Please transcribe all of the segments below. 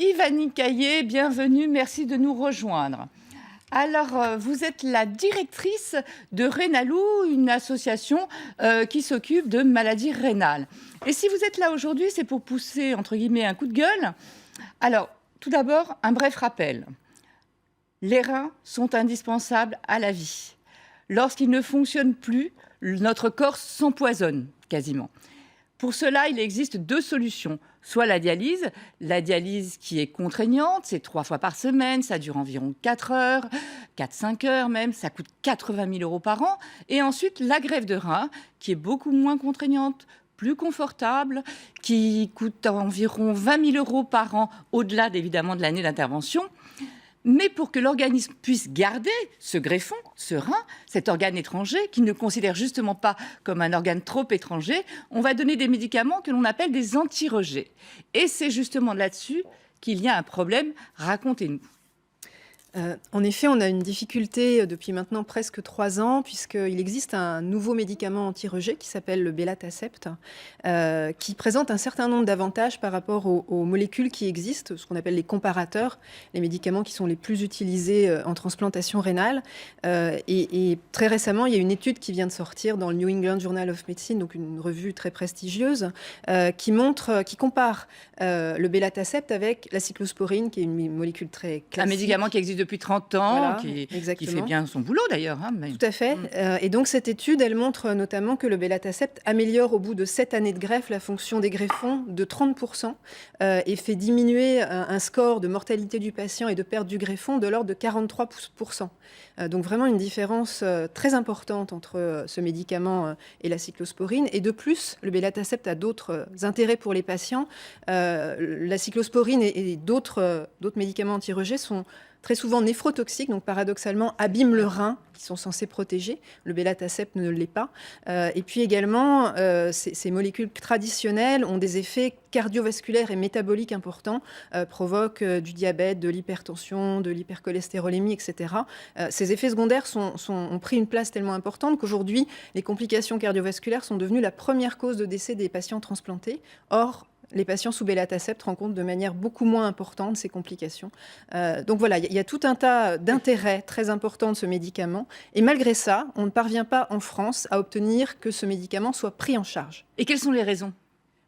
Yves Caillé, bienvenue, merci de nous rejoindre. Alors, vous êtes la directrice de Rénalou, une association qui s'occupe de maladies rénales. Et si vous êtes là aujourd'hui, c'est pour pousser, entre guillemets, un coup de gueule. Alors, tout d'abord, un bref rappel. Les reins sont indispensables à la vie. Lorsqu'ils ne fonctionnent plus, notre corps s'empoisonne quasiment. Pour cela, il existe deux solutions. Soit la dialyse qui est contraignante, c'est 3 fois par semaine, ça dure environ 4 heures, 4-5 heures même, ça coûte 80 000 € par an. Et ensuite, la greffe de rein, qui est beaucoup moins contraignante, plus confortable, qui coûte environ 20 000 € par an, au-delà évidemment de l'année d'intervention. Mais pour que l'organisme puisse garder ce greffon, ce rein, cet organe étranger, qu'il ne considère justement pas comme un organe trop étranger, on va donner des médicaments que l'on appelle des anti-rejets. Et c'est justement là-dessus qu'il y a un problème. Racontez-nous. En effet, on a une difficulté depuis maintenant presque 3 ans, puisqu'il existe un nouveau médicament anti-rejet qui s'appelle le Belatacept, qui présente un certain nombre d'avantages par rapport aux molécules qui existent, ce qu'on appelle les comparateurs, les médicaments qui sont les plus utilisés en transplantation rénale. Et très récemment, il y a une étude qui vient de sortir dans le New England Journal of Medicine, donc une revue très prestigieuse, qui compare le Belatacept avec la cyclosporine, qui est une molécule très classique. Un médicament qui existe depuis 30 ans, Voilà, qui fait bien son boulot d'ailleurs. Tout à fait. Et donc cette étude, elle montre notamment que le Belatacept améliore au bout de 7 années de greffe la fonction des greffons de 30% et fait diminuer un score de mortalité du patient et de perte du greffon de l'ordre de 43%. Donc vraiment une différence très importante entre ce médicament et la cyclosporine. Et de plus, le Belatacept a d'autres intérêts pour les patients. La cyclosporine et d'autres médicaments anti-rejet sont très souvent néphrotoxiques, donc paradoxalement abîment le rein, qui sont censés protéger. Le Belatacept ne l'est pas. Et puis également, ces molécules traditionnelles ont des effets cardiovasculaires et métaboliques importants, provoquent du diabète, de l'hypertension, de l'hypercholestérolémie, etc. Ces effets secondaires ont pris une place tellement importante qu'aujourd'hui, les complications cardiovasculaires sont devenues la première cause de décès des patients transplantés. Or, les patients sous Belatacept rencontrent de manière beaucoup moins importante ces complications. Donc voilà, il y a tout un tas d'intérêts très importants de ce médicament. Et malgré ça, on ne parvient pas en France à obtenir que ce médicament soit pris en charge. Et quelles sont les raisons ?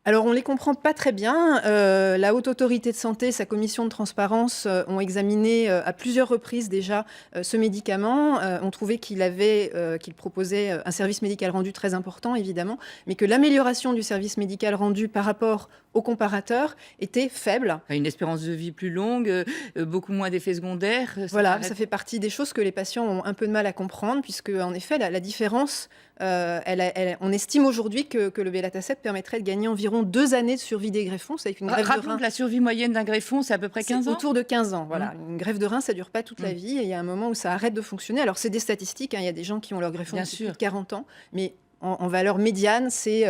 Alors, on ne les comprend pas très bien. La Haute Autorité de Santé, sa commission de transparence, ont examiné à plusieurs reprises déjà ce médicament. On trouvait qu'il proposait un service médical rendu très important, évidemment, mais que l'amélioration du service médical rendu par rapport aux comparateurs était faible. Une espérance de vie plus longue, beaucoup moins d'effets secondaires. Voilà, ça fait partie des choses que les patients ont un peu de mal à comprendre, puisque en effet, la différence, on estime aujourd'hui que le Belatacept permettrait de gagner environ 2 années de survie des greffons. C'est avec une greffe de rein. Que la survie moyenne d'un greffon, c'est à peu près 15 ans. Autour de 15 ans, voilà. Une greffe de rein, ça dure pas toute la vie, et il y a un moment où ça arrête de fonctionner. Alors, c'est des statistiques, hein, il y a des gens qui ont leur greffon depuis plus de 40 ans, mais en valeur médiane, c'est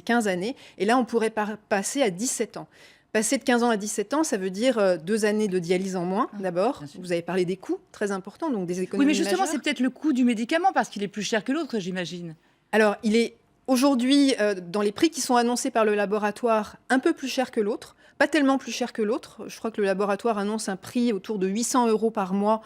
15 années. Et là, on pourrait passer à 17 ans. Passer de 15 ans à 17 ans, ça veut dire 2 années de dialyse en moins, d'abord. Vous avez parlé des coûts, très importants, donc des économies majeures. Oui, mais justement, c'est peut-être le coût du médicament, parce qu'il est plus cher que l'autre, j'imagine. Alors, il est aujourd'hui, dans les prix qui sont annoncés par le laboratoire, un peu plus cher que l'autre. Pas tellement plus cher que l'autre. Je crois que le laboratoire annonce un prix autour de 800 € par mois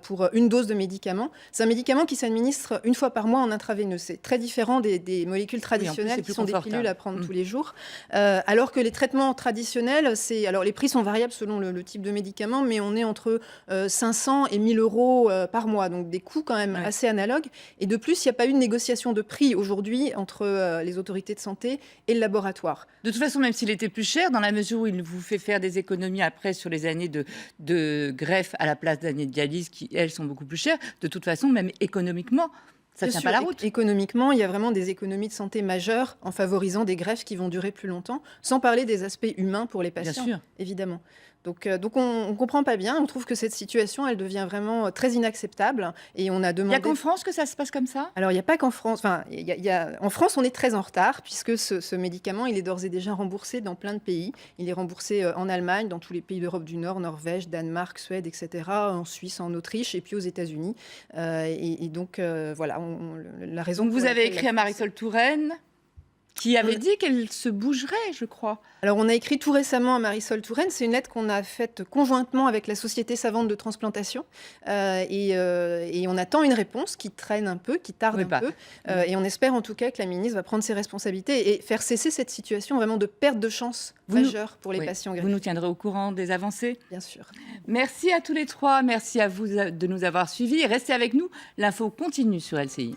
pour une dose de médicament. C'est un médicament qui s'administre une fois par mois en intraveineux. C'est très différent des molécules traditionnelles qui sont des pilules à prendre tous les jours. Alors que les traitements traditionnels, alors les prix sont variables selon le type de médicament, mais on est entre 500 et 1000 € par mois. Donc des coûts quand même assez analogues. Et de plus, il n'y a pas eu de négociation de prix aujourd'hui entre les autorités de santé et le laboratoire. De toute façon, même s'il était plus cher, dans la mesure où il vous fait faire des économies après sur les années de greffe à la place d'années de dialyse qui, elles, sont beaucoup plus chères, de toute façon, même économiquement, ça ne tient pas la route. Économiquement, il y a vraiment des économies de santé majeures en favorisant des greffes qui vont durer plus longtemps, sans parler des aspects humains pour les patients, bien sûr, évidemment. Donc on ne comprend pas bien. On trouve que cette situation, elle devient vraiment très inacceptable. Et on a demandé... Il n'y a qu'en France que ça se passe comme ça ? Alors, il n'y a pas qu'en France. Enfin, en France, on est très en retard, puisque ce médicament, il est d'ores et déjà remboursé dans plein de pays. Il est remboursé en Allemagne, dans tous les pays d'Europe du Nord, Norvège, Danemark, Suède, etc., en Suisse, en Autriche, et puis aux États-Unis. Et donc, voilà, la raison... Donc, vous avez écrit à Marisol Touraine qui avait dit qu'elle se bougerait, je crois. Alors, on a écrit tout récemment à Marisol Touraine. C'est une lettre qu'on a faite conjointement avec la Société savante de transplantation. Et on attend une réponse qui traîne un peu, qui tarde un peu. Et on espère en tout cas que la ministre va prendre ses responsabilités et faire cesser cette situation vraiment de perte de chance majeure pour les patients greffés. Vous nous tiendrez au courant des avancées ? Bien sûr. Merci à tous les trois. Merci à vous de nous avoir suivis. Restez avec nous. L'info continue sur LCI.